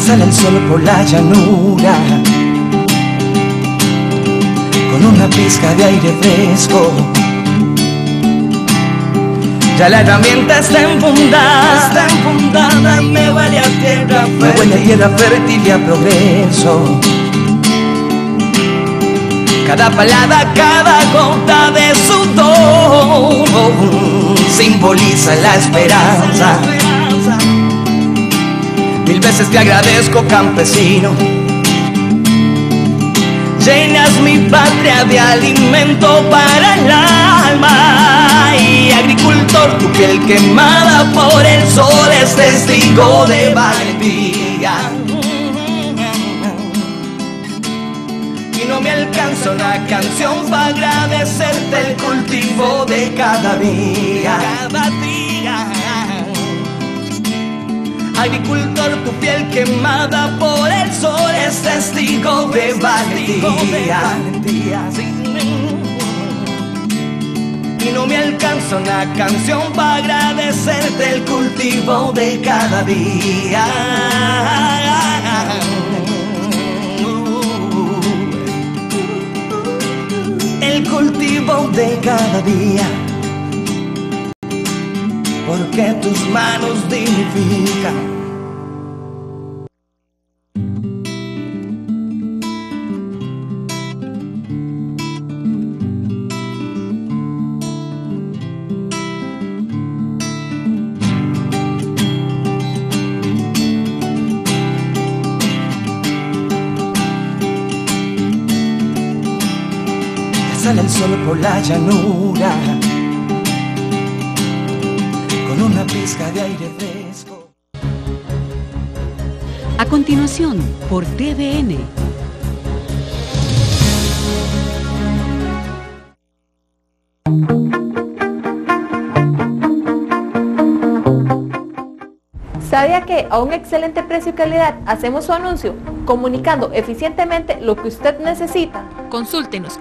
Sale el sol por la llanura con una pizca de aire fresco. Ya la herramienta está enfundada, me huele a tierra fértil y a progreso. Cada palabra, cada gota de sudor simboliza la esperanza. Mil veces te agradezco, campesino. Llenas mi patria de alimento para el alma. Y agricultor, tu piel quemada por el sol es testigo de valentía. Y no me alcanza una canción para agradecerte el cultivo de cada día. Agricultor, tu piel quemada por el sol es testigo de valentía. Y no me alcanza una canción para agradecerte el cultivo de cada día. El cultivo de cada día. Porque tus manos dignifican. Sale el sol por la llanura con una pizca de aire fresco. A continuación, por TVN. ¿Sabía que a un excelente precio y calidad hacemos su anuncio, comunicando eficientemente lo que usted necesita? Consúltenos.